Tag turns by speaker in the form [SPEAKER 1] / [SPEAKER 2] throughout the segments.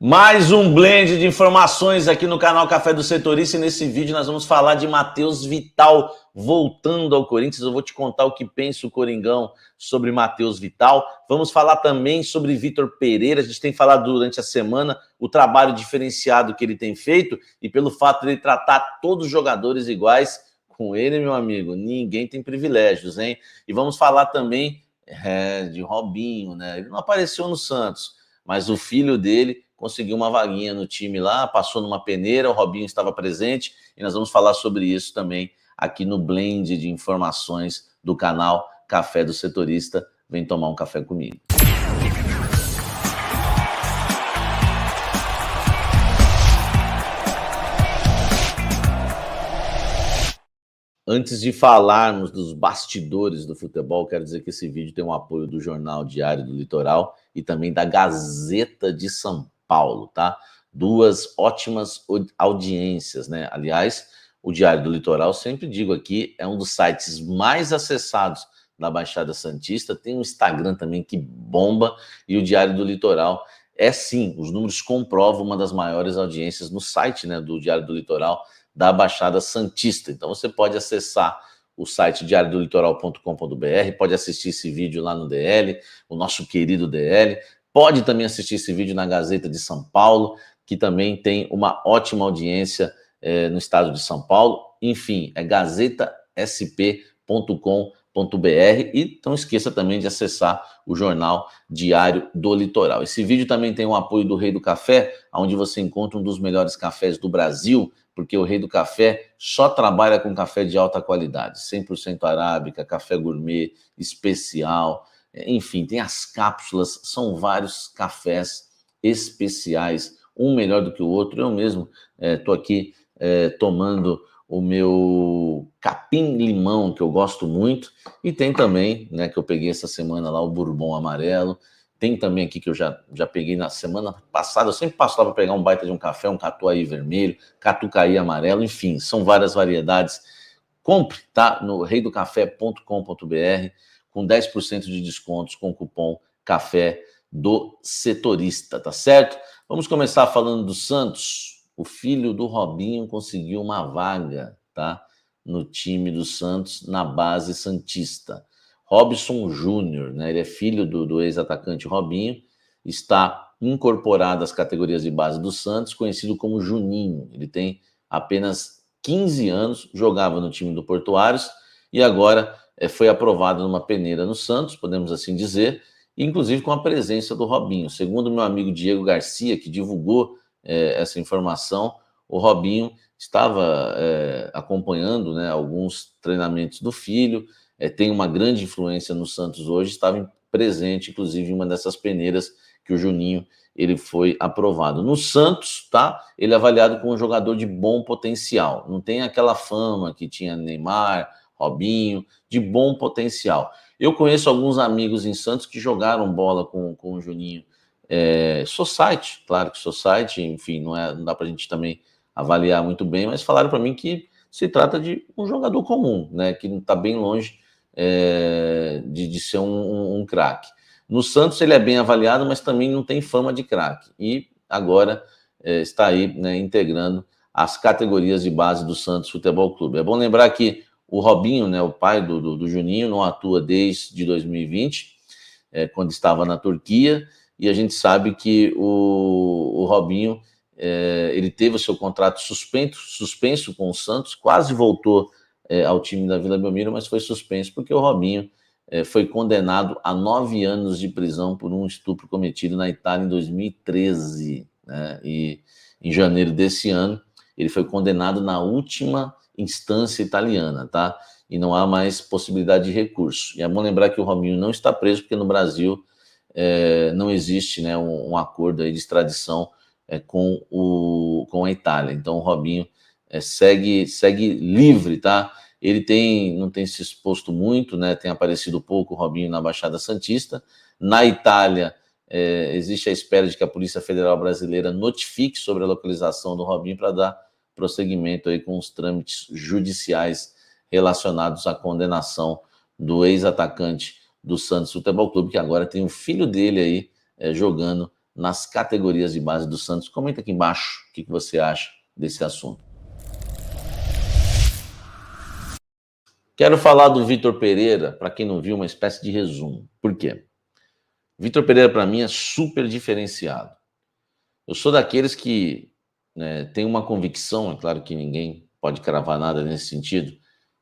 [SPEAKER 1] Mais um blend de informações aqui no canal Café do Setorista e nesse vídeo nós vamos falar de Matheus Vital voltando ao Corinthians. Eu vou te contar o que pensa o Coringão sobre Matheus Vital. Vamos falar também sobre Vitor Pereira. A gente tem falado durante a semana o trabalho diferenciado que ele tem feito e pelo fato de ele tratar todos os jogadores iguais. Com ele, meu amigo, ninguém tem privilégios, hein? E vamos falar também de Robinho, né? Ele não apareceu no Santos, mas o filho dele conseguiu uma vaguinha no time lá, passou numa peneira, o Robinho estava presente, e nós vamos falar sobre isso também aqui no blend de informações do canal Café do Setorista. Vem tomar um café comigo. Antes de falarmos dos bastidores do futebol, quero dizer que esse vídeo tem o apoio do Jornal Diário do Litoral e também da Gazeta de São Paulo, tá? Duas ótimas audiências, né? Aliás, o Diário do Litoral, sempre digo aqui, é um dos sites mais acessados da Baixada Santista. Tem um Instagram também que bomba e o Diário do Litoral é sim, os números comprovam uma das maiores audiências no site, né, do Diário do Litoral da Baixada Santista. Então você pode acessar o site diariodolitoral.com.br, pode assistir esse vídeo lá no DL, o nosso querido DL, pode também assistir esse vídeo na Gazeta de São Paulo, que também tem uma ótima audiência no estado de São Paulo. Enfim, é gazetasp.com.br e não esqueça também de acessar o Jornal Diário do Litoral. Esse vídeo também tem o apoio do Rei do Café, onde você encontra um dos melhores cafés do Brasil, porque o Rei do Café só trabalha com café de alta qualidade, 100% arábica, café gourmet, especial, enfim, tem as cápsulas, são vários cafés especiais, um melhor do que o outro. Eu mesmo estou aqui tomando o meu capim-limão, que eu gosto muito, e tem também, né, que eu peguei essa semana lá, o Bourbon amarelo. Tem também aqui que eu já peguei na semana passada, eu sempre passo lá para pegar um baita de um café, um catuai vermelho, catucaí amarelo, enfim, são várias variedades. Compre, tá? No reidocafé.com.br com 10% de descontos com o cupom Café do Setorista, tá certo? Vamos começar falando do Santos. O filho do Robinho conseguiu uma vaga, tá? No time do Santos, na base santista. Robson Júnior, né? Ele é filho do ex-atacante Robinho, está incorporado às categorias de base do Santos, conhecido como Juninho. Ele tem apenas 15 anos, jogava no time do Portuários e agora foi aprovado numa peneira no Santos, podemos assim dizer, inclusive com a presença do Robinho. Segundo meu amigo Diego Garcia, que divulgou essa informação, o Robinho estava acompanhando, né, alguns treinamentos do filho, tem uma grande influência no Santos hoje, estava presente, inclusive, em uma dessas peneiras que o Juninho ele foi aprovado. No Santos, tá? Ele é avaliado como um jogador de bom potencial. Não tem aquela fama que tinha Neymar, Robinho, de bom potencial. Eu conheço alguns amigos em Santos que jogaram bola com o Juninho. Society, claro que Society, enfim, não dá para a gente também avaliar muito bem, mas falaram para mim que se trata de um jogador comum, né? Que não está bem longe de ser um craque. No Santos ele é bem avaliado, mas também não tem fama de craque. E agora está aí, né, integrando as categorias de base do Santos Futebol Clube. É bom lembrar que o Robinho, né, o pai do Juninho, não atua desde 2020, quando estava na Turquia, e a gente sabe que o Robinho ele teve o seu contrato suspenso com o Santos, quase voltou ao time da Vila Belmiro, mas foi suspenso porque o Robinho foi condenado a 9 anos de prisão por um estupro cometido na Itália em 2013, né? E em janeiro desse ano ele foi condenado na última instância italiana, tá? E não há mais possibilidade de recurso. E é bom lembrar que o Robinho não está preso porque no Brasil não existe, né, um acordo aí de extradição com a Itália. Então o Robinho segue livre, tá? Ele não tem se exposto muito, né? Tem aparecido pouco o Robinho na Baixada Santista. Na Itália, existe a espera de que a Polícia Federal Brasileira notifique sobre a localização do Robinho para dar prosseguimento aí com os trâmites judiciais relacionados à condenação do ex-atacante do Santos Futebol Clube, que agora tem o filho dele aí jogando nas categorias de base do Santos. Comenta aqui embaixo o que você acha desse assunto. Quero falar do Vitor Pereira, para quem não viu, uma espécie de resumo. Por quê? Vitor Pereira, para mim, é super diferenciado. Eu sou daqueles que, né, tem uma convicção, é claro que ninguém pode cravar nada nesse sentido,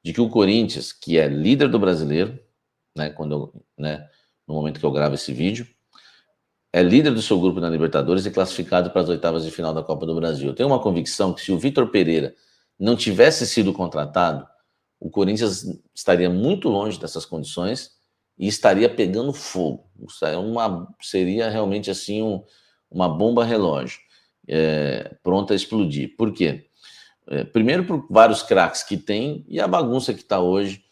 [SPEAKER 1] de que o Corinthians, que é líder do Brasileiro, né, no momento que eu gravo esse vídeo, é líder do seu grupo na Libertadores e classificado para as oitavas de final da Copa do Brasil. Eu tenho uma convicção que se o Vitor Pereira não tivesse sido contratado, o Corinthians estaria muito longe dessas condições e estaria pegando fogo. Seria realmente assim uma bomba relógio, pronta a explodir. Por quê? Primeiro por vários craques que tem e a bagunça que está hoje,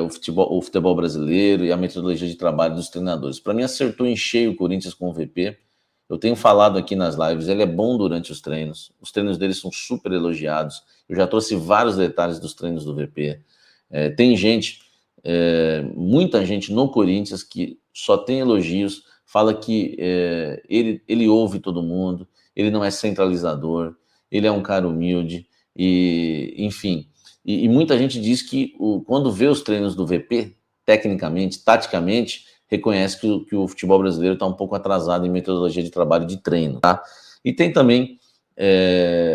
[SPEAKER 1] o futebol brasileiro e a metodologia de trabalho dos treinadores. Para mim, acertou em cheio o Corinthians com o VP. Eu tenho falado aqui nas lives, ele é bom durante os treinos dele são super elogiados. Eu já trouxe vários detalhes dos treinos do VP. Tem muita gente no Corinthians que só tem elogios, fala que ele ouve todo mundo, ele não é centralizador, ele é um cara humilde, e enfim. E muita gente diz que quando vê os treinos do VP, tecnicamente, taticamente, reconhece que o futebol brasileiro está um pouco atrasado em metodologia de trabalho de treino, tá? E tem também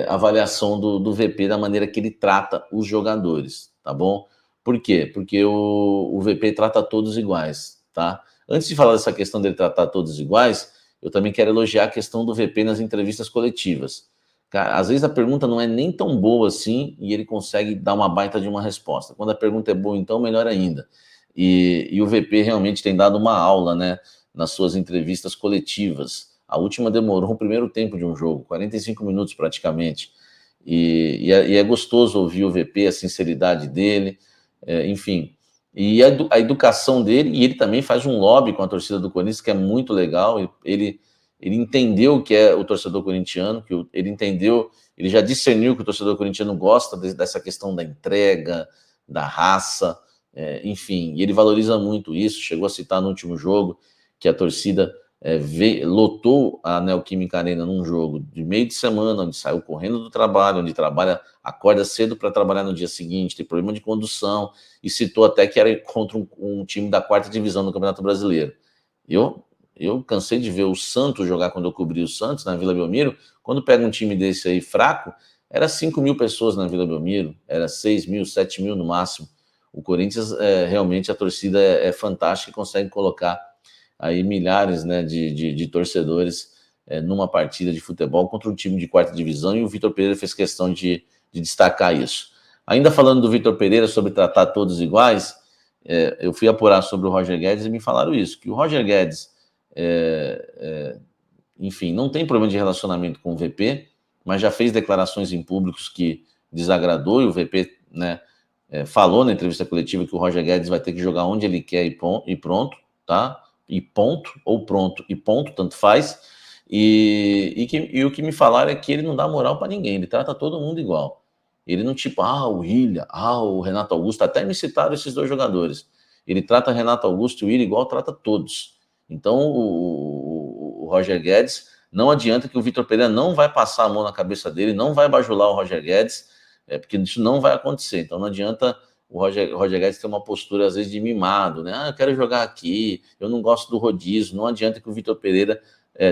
[SPEAKER 1] a avaliação do VP da maneira que ele trata os jogadores, tá bom? Por quê? Porque o VP trata todos iguais, tá? Antes de falar dessa questão dele tratar todos iguais, eu também quero elogiar a questão do VP nas entrevistas coletivas. Cara, às vezes a pergunta não é nem tão boa assim e ele consegue dar uma baita de uma resposta. Quando a pergunta é boa, então, melhor ainda. E o VP realmente tem dado uma aula, né, nas suas entrevistas coletivas. A última demorou o primeiro tempo de um jogo, 45 minutos praticamente. E é gostoso ouvir o VP, a sinceridade dele, enfim. E a educação dele, e ele também faz um lobby com a torcida do Corinthians, que é muito legal. Ele entendeu o que é o torcedor corintiano, ele já discerniu que o torcedor corintiano gosta dessa questão da entrega, da raça, enfim, e ele valoriza muito isso. Chegou a citar no último jogo que a torcida lotou a Neoquímica Arena num jogo de meio de semana, onde saiu correndo do trabalho, onde acorda cedo para trabalhar no dia seguinte, tem problema de condução, e citou até que era contra um time da quarta divisão do Campeonato Brasileiro. Eu cansei de ver o Santos jogar quando eu cobri o Santos, na Vila Belmiro. Quando pega um time desse aí fraco, era 5 mil pessoas na Vila Belmiro, era 6 mil, 7 mil no máximo. O Corinthians, realmente, a torcida é fantástica e consegue colocar aí milhares, né, de torcedores numa partida de futebol contra um time de quarta divisão, e o Vitor Pereira fez questão de destacar isso. Ainda falando do Vitor Pereira sobre tratar todos iguais, eu fui apurar sobre o Roger Guedes e me falaram isso, que o Roger Guedes, enfim, não tem problema de relacionamento com o VP, mas já fez declarações em públicos que desagradou, e o VP, né, falou na entrevista coletiva que o Roger Guedes vai ter que jogar onde ele quer e pronto, tá? E ponto, ou pronto e ponto, tanto faz. E o que me falaram é que ele não dá moral para ninguém, ele trata todo mundo igual. Ele não tipo, o Willian, o Renato Augusto, até me citaram esses dois jogadores. Ele trata Renato Augusto e o Willian igual trata todos. Então o Roger Guedes, não adianta que o Vitor Pereira não vai passar a mão na cabeça dele, não vai bajular o Roger Guedes, porque isso não vai acontecer. Então não adianta o Roger Guedes ter uma postura, às vezes, de mimado, né? Eu quero jogar aqui, eu não gosto do rodízio. Não adianta que o Vitor Pereira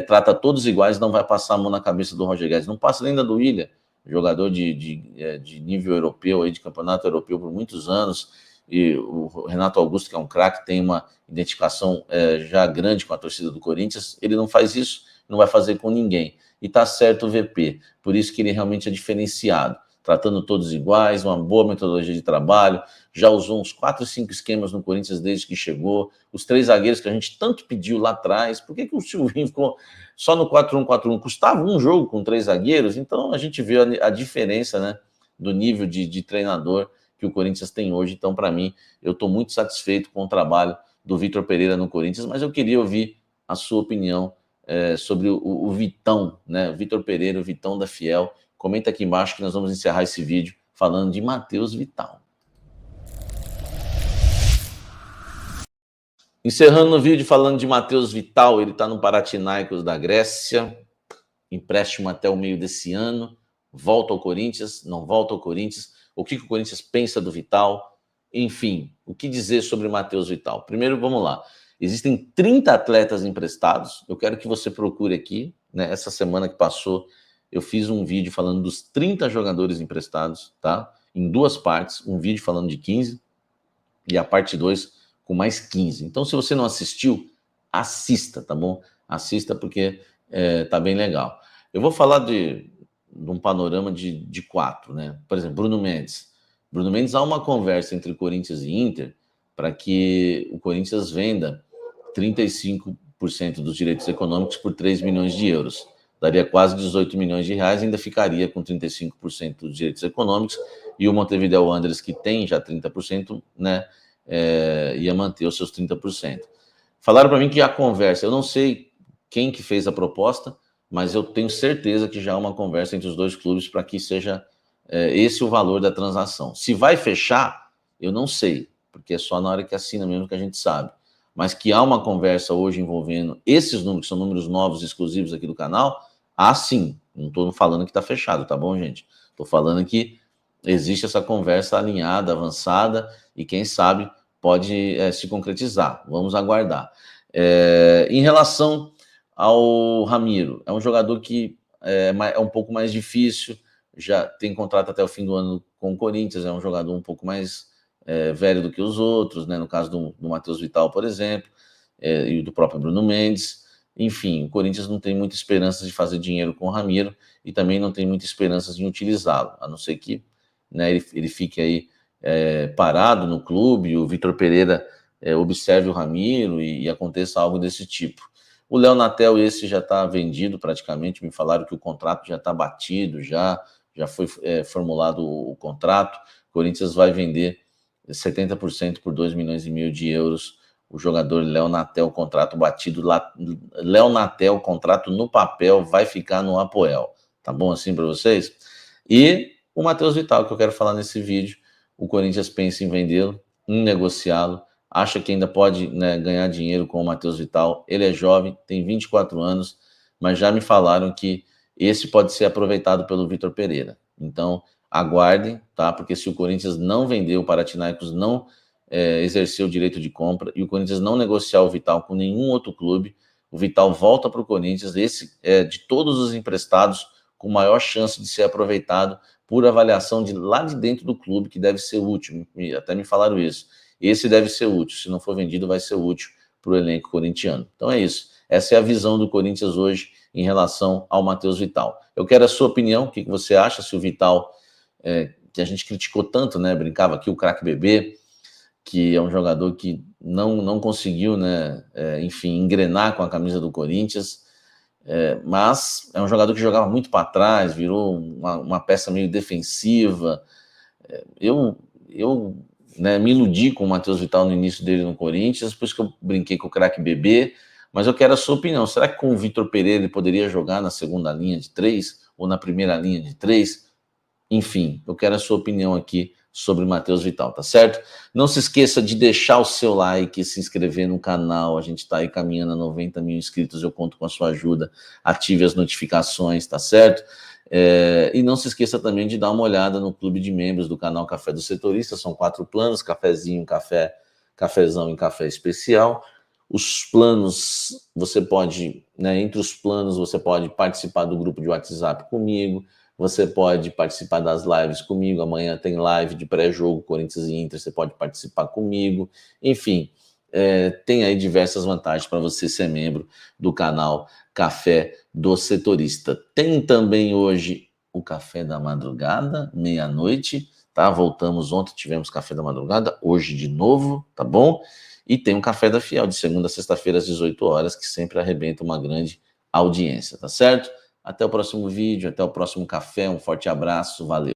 [SPEAKER 1] trata todos iguais, não vai passar a mão na cabeça do Roger Guedes. Não passa nem da do Willian, jogador de nível europeu, aí, de campeonato europeu por muitos anos, e o Renato Augusto, que é um craque, tem uma identificação já grande com a torcida do Corinthians. Ele não faz isso, não vai fazer com ninguém. E tá certo o VP, por isso que ele realmente é diferenciado, tratando todos iguais, uma boa metodologia de trabalho, já usou uns 4, 5 esquemas no Corinthians desde que chegou, os 3 zagueiros que a gente tanto pediu lá atrás. Por que o Silvinho ficou só no 4-1-4-1? Custava um jogo com 3 zagueiros. Então a gente vê a diferença, né, do nível de treinador que o Corinthians tem hoje. Então, para mim, eu estou muito satisfeito com o trabalho do Vitor Pereira no Corinthians, mas eu queria ouvir a sua opinião sobre o Vitão, né? Vitor Pereira, o Vitão da Fiel. Comenta aqui embaixo que nós vamos encerrar esse vídeo falando de Matheus Vital. Encerrando o vídeo falando de Matheus Vital, ele está no Panathinaikos da Grécia, empréstimo até o meio desse ano, volta ao Corinthians, não volta ao Corinthians, o que o Corinthians pensa do Vital, enfim, o que dizer sobre Matheus Vital? Primeiro, vamos lá, existem 30 atletas emprestados, eu quero que você procure aqui, né, essa semana que passou, eu fiz um vídeo falando dos 30 jogadores emprestados, tá? Em duas partes, um vídeo falando de 15 e a parte 2 com mais 15. Então, se você não assistiu, assista, tá bom? Assista porque tá bem legal. Eu vou falar de um panorama de 4, né? Por exemplo, Bruno Mendes. Bruno Mendes, há uma conversa entre Corinthians e Inter para que o Corinthians venda 35% dos direitos econômicos por 3 milhões de euros. Daria quase 18 milhões de reais, ainda ficaria com 35% dos direitos econômicos, e o Montevideo Wanderers, que tem já 30%, né, ia manter os seus 30%. Falaram para mim que a conversa, eu não sei quem que fez a proposta, mas eu tenho certeza que já há uma conversa entre os dois clubes para que seja esse o valor da transação. Se vai fechar, eu não sei, porque é só na hora que assina mesmo que a gente sabe. Mas que há uma conversa hoje envolvendo esses números, que são números novos, exclusivos aqui do canal, há sim. Não estou falando que está fechado, tá bom, gente? Estou falando que existe essa conversa alinhada, avançada, e quem sabe pode se concretizar. Vamos aguardar. Em relação ao Ramiro, é um jogador que é um pouco mais difícil, já tem contrato até o fim do ano com o Corinthians, é um jogador um pouco mais velho do que os outros, né? No caso do Matheus Vital, por exemplo, e do próprio Bruno Mendes. Enfim, o Corinthians não tem muita esperança de fazer dinheiro com o Ramiro e também não tem muita esperança de utilizá-lo, a não ser que, né, ele fique aí parado no clube, o Vitor Pereira observe o Ramiro e aconteça algo desse tipo. O Léo Natel, esse já está vendido praticamente, me falaram que o contrato já está batido, já foi formulado o contrato, o Corinthians vai vender 70% por 2 milhões e meio de euros, o jogador Léo Natel, contrato batido, Léo Natel, contrato no papel, vai ficar no Apoel, tá bom assim para vocês? E o Matheus Vital, que eu quero falar nesse vídeo, o Corinthians pensa em vendê-lo, em negociá-lo, acha que ainda pode, né, ganhar dinheiro com o Matheus Vital. Ele é jovem, tem 24 anos, mas já me falaram que esse pode ser aproveitado pelo Vitor Pereira. Então, aguardem, tá? Porque se o Corinthians não vender, o Panathinaikos não exercer o direito de compra e o Corinthians não negociar o Vital com nenhum outro clube, o Vital volta para o Corinthians. Esse é de todos os emprestados com maior chance de ser aproveitado por avaliação de lá de dentro do clube, que deve ser útil. Até me falaram isso. Esse deve ser útil. Se não for vendido, vai ser útil para o elenco corintiano. Então é isso. Essa é a visão do Corinthians hoje em relação ao Matheus Vital. Eu quero a sua opinião. O que você acha se o Vital, que a gente criticou tanto, né? Brincava aqui o craque bebê, que é um jogador que não conseguiu, né? Enfim, engrenar com a camisa do Corinthians. Mas é um jogador que jogava muito para trás, virou uma peça meio defensiva. Eu né, me iludi com o Matheus Vital no início dele no Corinthians, por isso que eu brinquei com o craque bebê, mas eu quero a sua opinião. Será que com o Vitor Pereira ele poderia jogar na segunda linha de 3 ou na primeira linha de 3? Enfim, eu quero a sua opinião aqui sobre o Matheus Vital, tá certo? Não se esqueça de deixar o seu like, se inscrever no canal, a gente está aí caminhando a 90 mil inscritos, eu conto com a sua ajuda, ative as notificações, tá certo? E não se esqueça também de dar uma olhada no clube de membros do canal Café do Setorista, são 4 planos, cafezinho, cafezão e café especial. Os planos, você pode, né, entre os planos, você pode participar do grupo de WhatsApp comigo, você pode participar das lives comigo. Amanhã tem live de pré-jogo, Corinthians e Inter, você pode participar comigo. Enfim, tem aí diversas vantagens para você ser membro do canal Café do Setorista. Tem também hoje o Café da Madrugada, meia-noite, tá? Voltamos ontem, tivemos Café da Madrugada, hoje de novo, tá bom? E tem o Café da Fiel, de segunda a sexta-feira às 18 horas, que sempre arrebenta uma grande audiência, tá certo? Até o próximo vídeo, até o próximo café, um forte abraço, valeu!